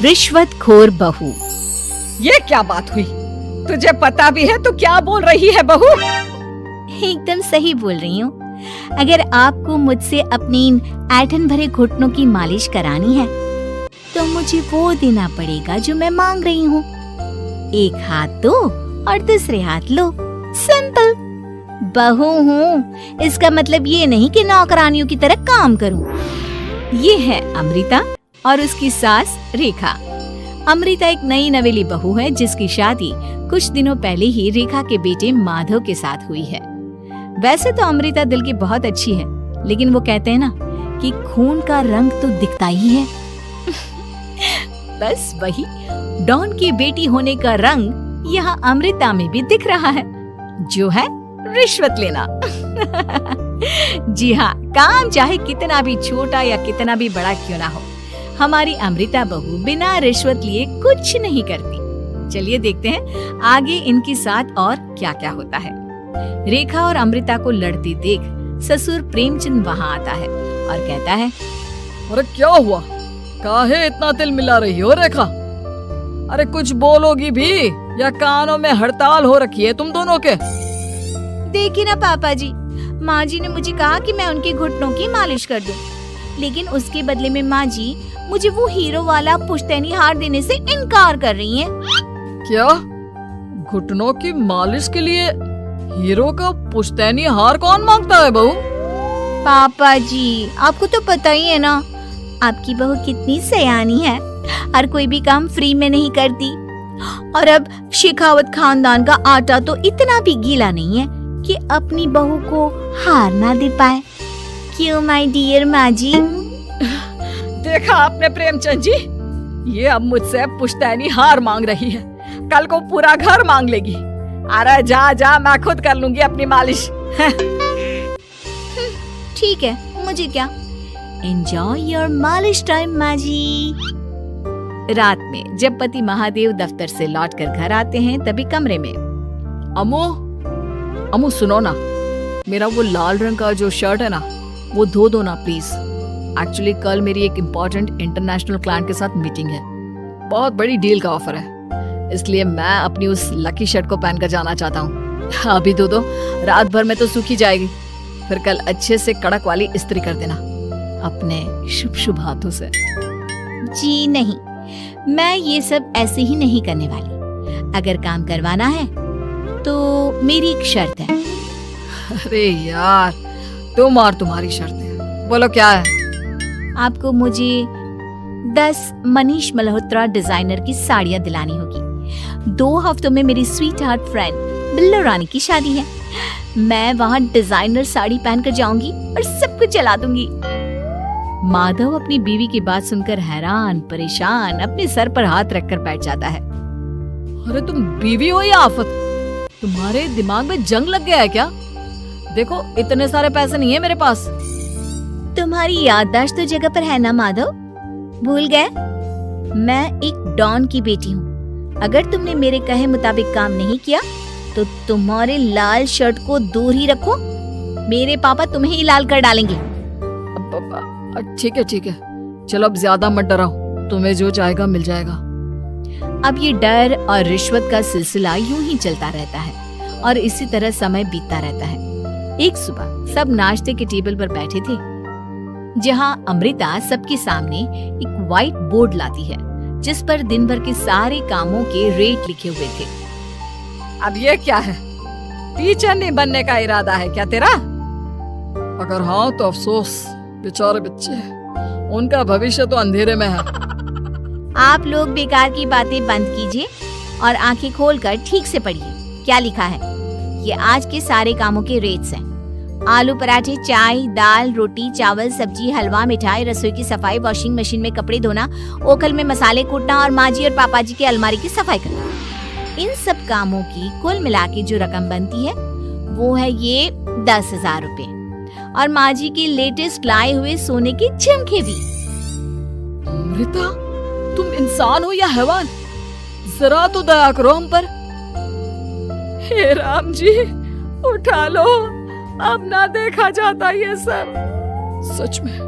रिश्वतखोर बहू। ये क्या बात हुई? तुझे पता भी है तो क्या बोल रही है बहू? एकदम सही बोल रही हूँ। अगर आपको मुझसे अपनी इन ऐंठन भरे घुटनों की मालिश करानी है तो मुझे वो देना पड़ेगा जो मैं मांग रही हूँ। एक हाथ दो और दूसरे हाथ लो, सिंपल। बहू हूँ, इसका मतलब ये नहीं कि नौकरानियों की तरह काम करूँ। ये है अमृता और उसकी सास रेखा। अमृता एक नई नवेली बहू है जिसकी शादी कुछ दिनों पहले ही रेखा के बेटे माधव के साथ हुई है। वैसे तो अमृता दिल की बहुत अच्छी है, लेकिन वो कहते हैं ना कि खून का रंग तो दिखता ही है। बस वही डॉन की बेटी होने का रंग यहाँ अमृता में भी दिख रहा है, जो है रिश्वत लेना। जी हाँ, काम चाहे कितना भी छोटा या कितना भी बड़ा क्यों ना हो, हमारी अमृता बहू बिना रिश्वत लिए कुछ नहीं करती। चलिए देखते हैं आगे इनके साथ और क्या क्या होता है। रेखा और अमृता को लड़ते देख ससुर प्रेमचंद वहाँ आता है और कहता है, अरे क्या हुआ? काहे इतना तिल मिला रही हो रेखा? अरे कुछ बोलोगी भी या कानों में हड़ताल हो रखी है तुम दोनों के? देखिए ना पापा जी, माँ जी ने मुझे कहा कि मैं उनके घुटनों की मालिश कर दूं, लेकिन उसके बदले में माँ जी मुझे वो हीरो वाला पुश्तैनी हार देने से इनकार कर रही हैं। क्या? घुटनों की मालिश के लिए हीरो का पुश्तैनी हार कौन मांगता है बहू? पापा जी, आपको तो पता ही है ना, आपकी बहू कितनी सयानी है, हर कोई भी काम फ्री में नहीं करती। और अब शेखावत खानदान का आटा तो इतना भी गीला नहीं है कि अपनी बहू को हार ना दे पाए। क्यों माय डियर माँ जी? देखा आपने प्रेमचंद जी, ये अब मुझसे पुश्तैनी हार मांग रही है, कल को पूरा घर मांग लेगी। अरे जा जा, मैं खुद कर लूंगी अपनी मालिश। ठीक है, मुझे क्या। एंजॉय योर मालिश टाइम माँ जी। रात में जब पति महादेव दफ्तर से लौटकर घर आते हैं तभी कमरे में, अमू सुनो ना, मेरा वो लाल रंग का जो शर्ट है ना वो धो दो ना प्लीज। एक्चुअली कल मेरी एक इम्पोर्टेंट इंटरनेशनल क्लाइंट के साथ मीटिंग है, बहुत बड़ी डील का ऑफर है, इसलिए मैं अपनी उस लकी शर्ट को पहनकर जाना चाहता हूँ। अभी धो दो, रात भर में तो सूखी जाएगी, फिर कल अच्छे से कड़क वाली इस्त्री कर देना अपने शुभ शुभ हाथों से। जी नहीं, मैं ये सब ऐसे ही नहीं करने वाली। अगर काम करवाना है तो मेरी एक शर्त है। अरे यार, तुम और तुम्हारी शर्तें, बोलो क्या है? आपको मुझे 10 मनीष मल्होत्रा डिजाइनर की साड़ियाँ दिलानी होगी। 2 हफ्तों में मेरी स्वीट हार्ट फ्रेंड बिल्लो रानी की शादी है। मैं वहाँ डिजाइनर साड़ी पहनकर जाऊंगी और सब कुछ जला दूंगी। माधव अपनी बीवी की बात सुनकर हैरान परेशान अपने सर पर हाथ रखकर बैठ जाता है। अरे तुम बीवी हो या आफत? तुम्हारे दिमाग में जंग लग गया है क्या? देखो इतने सारे पैसे नहीं है मेरे पास। तुम्हारी याददाश्त तो जगह पर है ना माधव, भूल गए? मैं एक डॉन की बेटी हूँ। अगर तुमने मेरे कहे मुताबिक काम नहीं किया तो तुम्हारे लाल शर्ट को दूर ही रखो, मेरे पापा तुम्हें ही लाल कर डालेंगे। ठीक है, चलो अब ज्यादा मत डराओ, तुम्हें जो चाहेगा मिल जाएगा। अब ये डर और रिश्वत का सिलसिला यूं ही चलता रहता है और इसी तरह समय बीतता रहता है। एक सुबह सब नाश्ते के टेबल पर बैठे थे, जहां अमृता सबके सामने एक व्हाइट बोर्ड लाती है जिस पर दिन भर के सारे कामों के रेट लिखे हुए थे। अब ये क्या है? टीचर नहीं बनने का इरादा है क्या तेरा? अगर हाँ तो अफसोस, बेचारे बच्चे, उनका भविष्य तो अंधेरे में है। आप लोग बेकार की बातें बंद कीजिए और आंखें खोलकर ठीक से पढ़िए क्या लिखा है। ये आज के सारे कामों के रेट्स हैं। आलू पराठे, चाय, दाल, रोटी, चावल, सब्जी, हलवा, मिठाई, रसोई की सफाई, वॉशिंग मशीन में कपड़े धोना, ओखल में मसाले कूटना और माँ जी और पापा जी की अलमारी की सफाई करना। इन सब कामों की कुल मिला के जो रकम बनती है वो है ये 10,000 रुपए और माँ जी की लेटेस्ट लाए हुए सोने के झुमके भी। अमृता, तुम इंसान हो या हैवान? जरा तो दया करो हम पर। हे राम जी, उठा लो, अब ना देखा जाता ये सब। सच में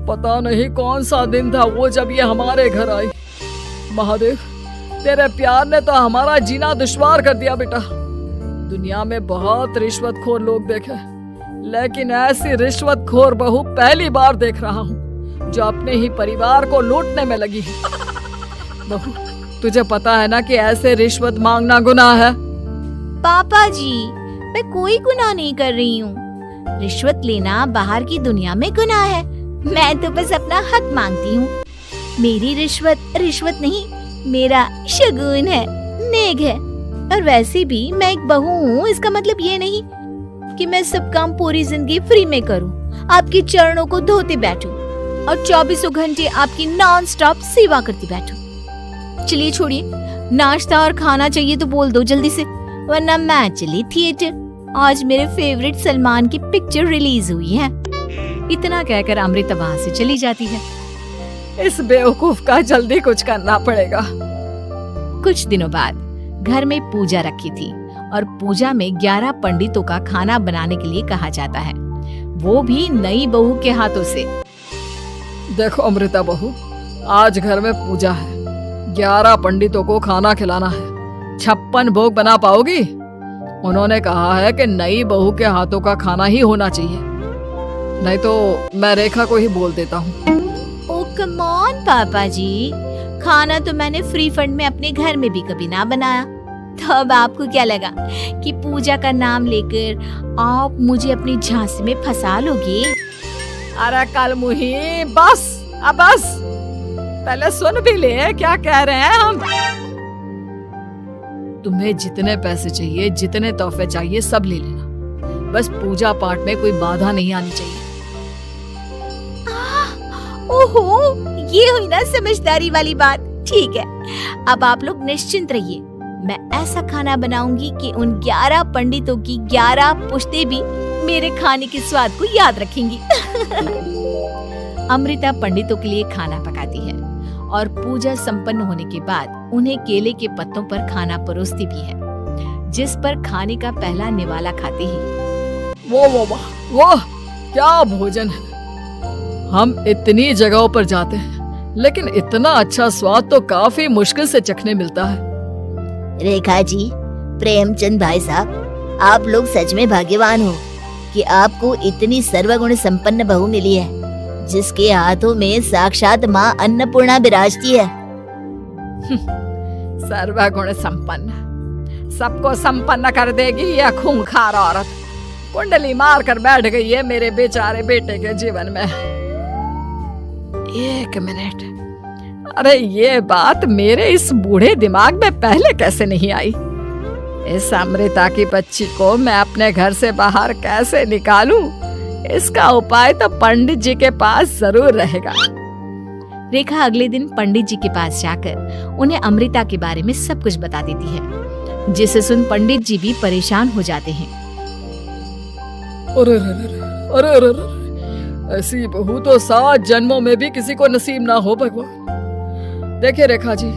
पता नहीं कौन सा दिन था वो जब ये हमारे घर आई। महादेव, तेरे प्यार ने तो हमारा जीना दुश्वार कर दिया बेटा। दुनिया में बहुत रिश्वतखोर लोग देखे, लेकिन ऐसी रिश्वतखोर बहू पहली बार देख रहा हूँ जो अपने ही परिवार को लूटने में लगी है। बहू, तुझे पता है ना कि ऐसे रिश्वत मांगना गुनाह है। पापा जी, मैं कोई गुनाह नहीं कर रही हूँ। रिश्वत लेना बाहर की दुनिया में गुनाह है। मैं तो बस अपना हक मांगती हूँ। मेरी रिश्वत रिश्वत नहीं, मेरा शगुन है, नेक है। और वैसे भी मैं एक बहू हूँ, इसका मतलब ये नहीं कि मैं सब काम पूरी जिंदगी फ्री में करूँ, आपके चरणों को धोते बैठूं और 24 घंटे आपकी नॉन स्टॉप सेवा करती बैठूं। चलिए छोड़िए, नाश्ता और खाना चाहिए तो बोल दो जल्दी से, वरना मैं चली थिएटर। आज मेरे फेवरेट सलमान की पिक्चर रिलीज हुई है। इतना कहकर अमृता वहाँ से चली जाती है। इस बेवकूफ का जल्दी कुछ करना पड़ेगा। कुछ दिनों बाद घर में पूजा रखी थी और पूजा में 11 पंडितों का खाना बनाने के लिए कहा जाता है, वो भी नई बहू के हाथों से। देखो अमृता बहू, आज घर में पूजा है, 11 पंडितों को खाना खिलाना है। 56 भोग बना पाओगी? उन्होंने कहा है कि नई बहू के हाथों का खाना ही होना चाहिए, नहीं तो मैं रेखा को ही बोल देता हूँ। ओ कम ऑन पापा जी, खाना तो मैंने फ्री फंड में अपने घर में भी कभी ना बनाया, तो अब आपको क्या लगा कि पूजा का नाम लेकर आप मुझे अपनी झांसी में फंसा लोगे? अरे कल मुही, बस अब बस, पहले सुन भी ले क्या कह रहे हैं हम। तुम्हें जितने पैसे चाहिए, जितने तोहफे चाहिए, सब ले लेना, बस पूजा पाठ में कोई बाधा नहीं आनी चाहिए। ओहो, ये हुई ना समझदारी वाली बात। ठीक है, अब आप लोग निश्चिंत रहिए, मैं ऐसा खाना बनाऊंगी कि उन 11 पंडितों की 11 पुश्तें भी मेरे खाने के स्वाद को याद रखेंगी। अमृता पंडितों के लिए खाना पकाती है और पूजा संपन्न होने के बाद उन्हें केले के पत्तों पर खाना परोसती भी है, जिस पर खाने का पहला निवाला खाते ही वो क्या भोजन है। हम इतनी जगहों पर जाते हैं, लेकिन इतना अच्छा स्वाद तो काफी मुश्किल से चखने मिलता है। रेखा जी, प्रेमचंद भाई साहब, आप लोग सच में भाग्यवान हो कि आपको इतनी सर्वगुण संपन्न बहू मिली है, जिसके हाथों में साक्षात माँ अन्नपूर्णा विराजती है। सर्वगुण संपन्न सबको संपन्न कर देगी यह खूंखार औरत, कुंडली मार कर बैठ गई है मेरे बेचारे बेटे के जीवन में। एक मिनट, अरे ये बात मेरे इस बूढ़े दिमाग में पहले कैसे नहीं आई? इस अमृता की बच्ची को मैं अपने घर से बाहर कैसे निकालूं? इसका उपाय तो पंडित जी के पास जरूर रहेगा। रेखा अगले दिन पंडित जी के पास जाकर उन्हें अमृता के बारे में सब कुछ बता देती है, जिसे सुन पंडित जी भी परेशान हो जाते हैं। अरे अरे अरे अरे, ऐसी बहू तो 7 जन्मों में भी किसी को नसीब ना हो भगवान। देखिए रेखा जी,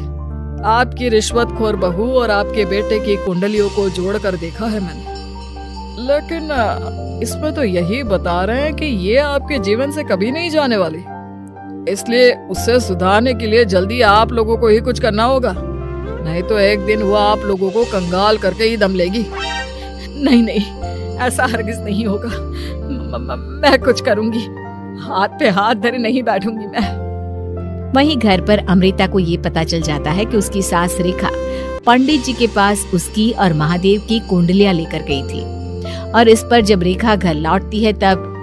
आपकी रिश्वतखोर बहू और आपके बेटे की कुंडलियों को जोड़कर देखा है मैंने, लेकिन इसमें तो यही बता रहे हैं कि ये आपके जीवन से कभी नहीं जाने वाली। इसलिए उसे सुधारने के लिए जल्दी आप लोगों को ही कुछ करना होगा, नहीं तो एक दिन वो आप लोगों को कंगाल करके ही दम लेगी। नहीं नहीं, ऐसा हरगिज नहीं होगा। मैं कुछ करूंगी, हाथ पे हाथ धरे नहीं बैठूंगी मैं। वहीं घर पर अमृता को ये पता चल जाता है कि उसकी सास रेखा पंडित जी के पास उसकी और महादेव की कुंडलियां लेकर गई थी, और इस पर जब रेखा घर लौटती है तब,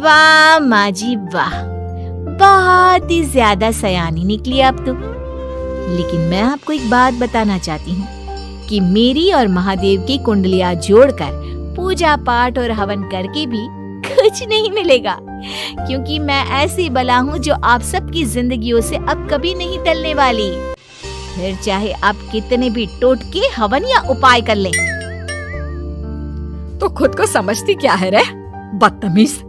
वाह माँ जी वाह, बहुत ही ज्यादा सयानी निकली आप तो। लेकिन मैं आपको एक बात बताना चाहती हूँ कि मेरी और महादेव की कुंडलियां जोड़कर पूजा पाठ और हवन करके भी कुछ नहीं मिलेगा, क्योंकि मैं ऐसी बला हूँ जो आप सबकी जिंदगियों से अब कभी नहीं टलने वाली। फिर चाहे आप कितने भी टोटके हवन या उपाय कर लें। तो खुद को समझती क्या है रे बदतमीज,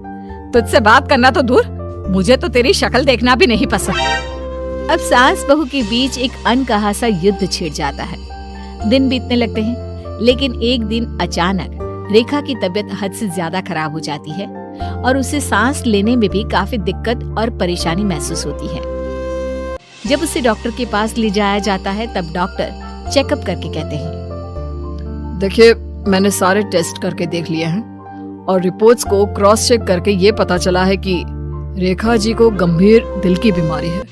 तुझसे बात करना तो दूर, मुझे तो तेरी शक्ल देखना भी नहीं पसंद। अब सास बहू के बीच एक अनकहा सा युद्ध छिड़ जाता है। दिन बीतने लगते हैं, लेकिन एक दिन अचानक रेखा की तबीयत हद से ज्यादा खराब हो जाती है और उसे सांस लेने में भी काफी दिक्कत और परेशानी महसूस होती है। जब उसे डॉक्टर के पास ले जाया जाता है तब डॉक्टर चेकअप करके कहते हैं, देखिए, मैंने सारे टेस्ट करके देख लिए हैं और रिपोर्ट्स को क्रॉस चेक करके ये पता चला है कि रेखा जी को गंभीर दिल की बीमारी है।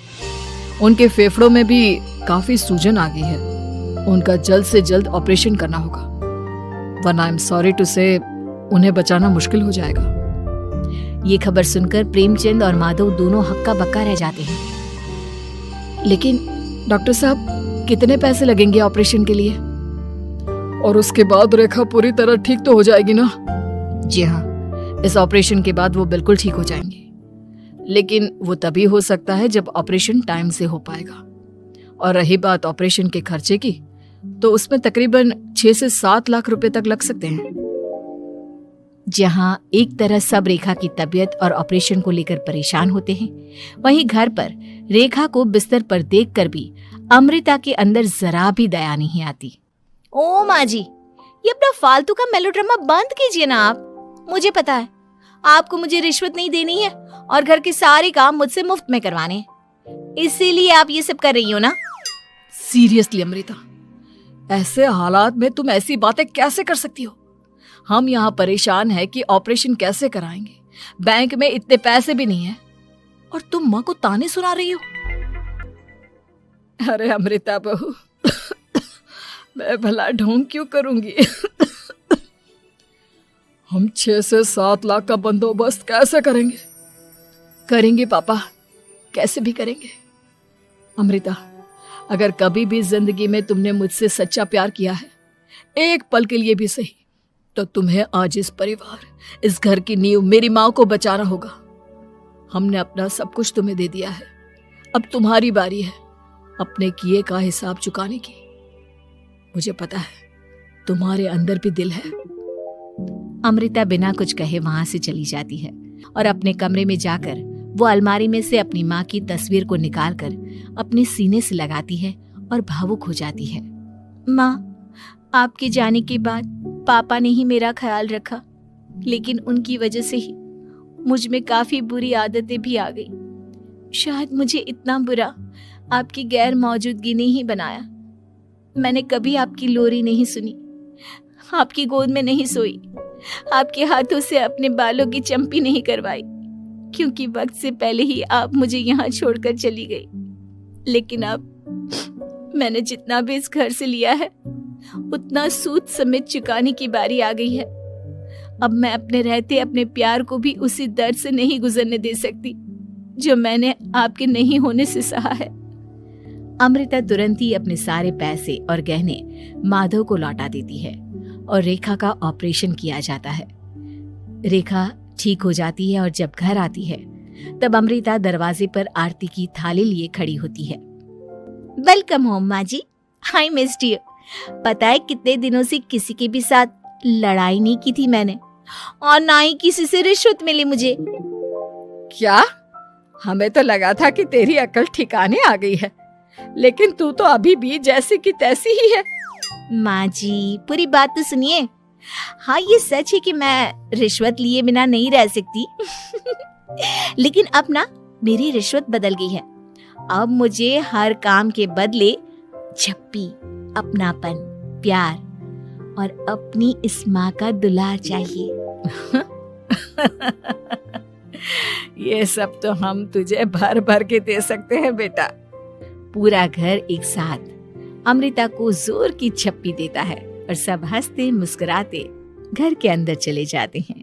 उनके फेफड़ों में भी काफी सूजन आ गई है। उनका जल्द से जल्द ऑपरेशन करना होगा, वरना आई एम सॉरी टू से उन्हें बचाना मुश्किल हो जाएगा। ये खबर सुनकर प्रेमचंद और माधव दोनों हक्का बक्का रह जाते हैं। लेकिन डॉक्टर साहब, कितने पैसे लगेंगे ऑपरेशन के लिए? और उसके बाद रेखा पूरी तरह ठीक तो हो जाएगी ना? जी हाँ, इस ऑपरेशन के बाद वो बिल्कुल ठीक हो जाएंगे, लेकिन वो तभी हो सकता है जब ऑपरेशन टाइम से हो पाएगा। और रही बात ऑपरेशन के खर्चे की, तो उसमें तकरीबन 6 से 7 लाख रुपए तक लग सकते हैं। जहां एक तरह सब रेखा की तबीयत और ऑपरेशन को लेकर परेशान होते हैं, वहीं घर पर रेखा को बिस्तर पर देखकर भी अमृता के अंदर जरा भी दया नहीं आती। ओ माँ जी, ये अपना फालतू का मेलोड्रामा बंद कीजिए ना आप। मुझे पता है आपको मुझे रिश्वत नहीं देनी है और घर के सारे काम मुझसे मुफ्त में करवाने हैं, इसीलिए आप ये सब कर रही हो ना। सीरियसली अमृता, ऐसे हालात में तुम ऐसी बातें कैसे कर सकती हो? हम यहाँ परेशान हैं कि ऑपरेशन कैसे कराएंगे, बैंक में इतने पैसे भी नहीं है, और तुम माँ को ताने सुना रही हो। अरे अमृता बहू, मैं भला ढोंग क्यों करूंगी? हम 6 से 7 लाख का बंदोबस्त कैसे करेंगे? करेंगे पापा, कैसे भी करेंगे। अमृता, अगर कभी भी जिंदगी में तुमने मुझसे सच्चा प्यार किया है, एक पल के लिए भी सही, तो तुम्हें आज इस परिवार, इस घर की नींव, मेरी माँ को बचाना होगा। हमने अपना सब कुछ तुम्हें दे दिया है, अब तुम्हारी बारी है अपने किए का हिसाब चुकाने की। मुझे पता है तुम्हारे अंदर भी दिल है। अमृता बिना कुछ कहे वहां से चली जाती है और अपने कमरे में जाकर वो अलमारी में से अपनी माँ की तस्वीर को निकालकर अपने सीने से लगाती है और भावुक हो जाती है। माँ, आपके जाने के बाद पापा ने ही मेरा ख्याल रखा, लेकिन उनकी वजह से ही मुझ में काफी बुरी आदतें भी आ गई। शायद मुझे इतना बुरा आपकी गैर मौजूदगी ने ही बनाया। मैंने कभी आपकी लोरी नहीं सुनी, आपकी गोद में नहीं सोई, आपके हाथों से अपने बालों की चंपी नहीं करवाई, क्योंकि वक्त से पहले ही आप मुझे यहाँ छोड़कर चली गई। लेकिन अब मैंने जितना भी इस घर से लिया है, उतना सूद समेत चुकाने की बारी आ गई है। अब मैं अपने रहते अपने प्यार को भी उसी दर्द से नहीं गुजरने दे सकती जो मैंने आपके नहीं होने से सहा है। अमृता तुरंत ही अपने सारे पैसे और गहने माधव को लौटा देती है और रेखा का ऑपरेशन किया जाता है। रेखा ठीक हो जाती है और जब घर आती है तब अमृता दरवाजे पर आरती की थाली लिए खड़ी होती है। वेलकम होम माँ जी, आई मिस्ड यू। पता है कितने दिनों से किसी के भी साथ लड़ाई नहीं की थी मैंने, और ना ही किसी से रिश्वत मिली मुझे। क्या? हमें तो लगा था कि तेरी अकल ठिकाने आ गई है, लेकिन तू तो अभी भी जैसी की तैसी ही है। माँ जी, पूरी बात तो सुनिए। हाँ, ये सच है कि मैं रिश्वत लिए बिना नहीं रह सकती लेकिन अब ना मेरी रिश्वत बदल गई है। अब मुझे हर काम के बदले झप्पी, अपनापन, प्यार और अपनी इस माँ का दुलार चाहिए ये सब तो हम तुझे भर भर के दे सकते हैं बेटा। पूरा घर एक साथ अमृता को जोर की झप्पी देता है और सब हंसते मुस्कुराते घर के अंदर चले जाते हैं।